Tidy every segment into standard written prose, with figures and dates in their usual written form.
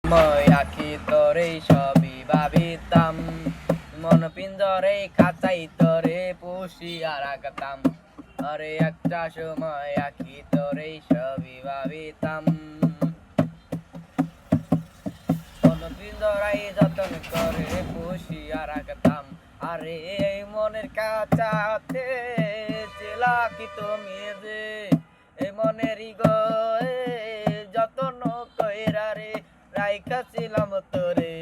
মই আঁকি তোরে সবই ভাবিতাম, মন পিঞ্জরে খাঁচাই তোরে পুষিয়া রাখতাম। আরে একটা সময় আঁকি তোরে সবই ভাবিতাম, মন পিঞ্জরাই যতন করে পুষিয়া রাখতাম। আরে এই মনের কাছাতে চেলা কি তুমি যে এই মনেরই গয়ে যতন কইরা রে রাইখাছিলাম তোরে,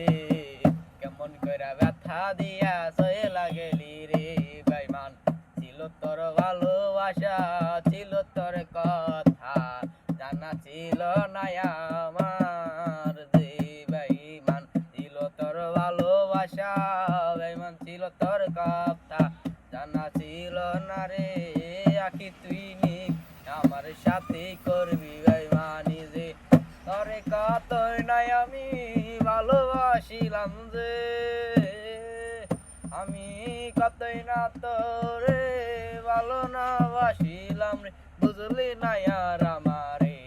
কেমন কইরা ব্যথা দিয়া সইলা গেলি রে বেঈমান। ছিল তোর ভালোবাসা, ছিল তোর কথা, জানা ছিল না আমার যে বেঈমান। ছিল তোর ভালোবাসা বেঈমান, ছিল তোর কথা, জানা ছিল না রে আখি তুই নি আমার সাথে করবি বেঈমানি যে। তোরে কতই নাই আমি ভালোবাসিলাম যে, আমি কতই না তোরে ভালো না বাসিলাম রে, বুঝলি না আর আমারে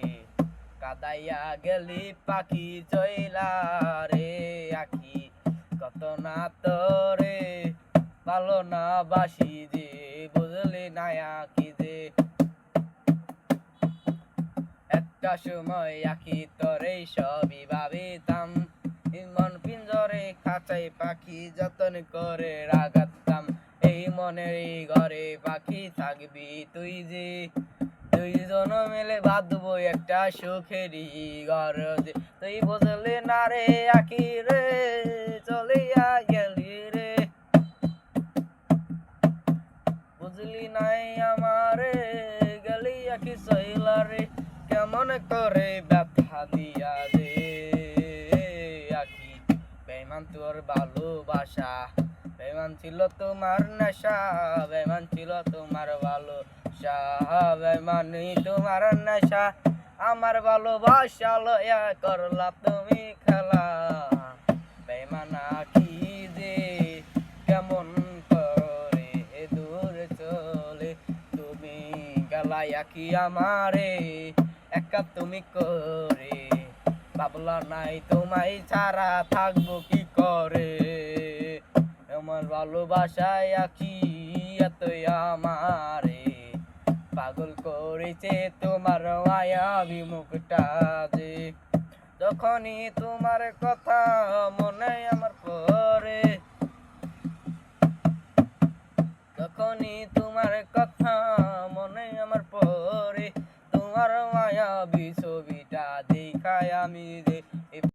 কাদাইয়া গেলি পাখি চইলা রে আখি। কত না তোরে ভালো না বাসি যে, বুঝলি না আখি যে। একটা সময় আঁকি তোরে সবই ভাবিতাম, মন পিঞ্জরে খাঁচাই পাখি যতন করে রাখতাম। এই মনের ঘরে পাখি থাকবি তুই যে, দুইজন মিলে বাঁধবো একটা সুখেরই ঘর যে। তুই বুঝলি না রে আঁকি রে, চলিয়া গেলি রে, বুঝলি নাই আমারে গেলি আঁকি সইলা রে, কেমন করে ব্যথা দিয়া দে আঁকি। বেঈমান তোর ভালোবাসা, বেঈমান ছিল তোমার নেশা, বেঈমান ছিল তোমার ভালোবাসা, বেঈমানি তোমার নেশা। আমার ভালোবাসা লয়া করলা তুমি খেলা, বেঈমান আঁকি যে কেমন করে দূরে চলে তুমি গেলাই আঁকি আমারে একা তুমি করে। ভাবলা নাই তোমায় ছাড়া থাকবো কি করে, আমার ভালোবাসায় আঁকি এতই আমারে পাগল করেছে তোমার মায়াবী মুখটা যে। যখনই তোমার কথা মনে আমার পড়ে, যখনই তোমার কথা মনে আমার পড়ে, তোমার মায়াবী ছবিটা দেখায় আমি যে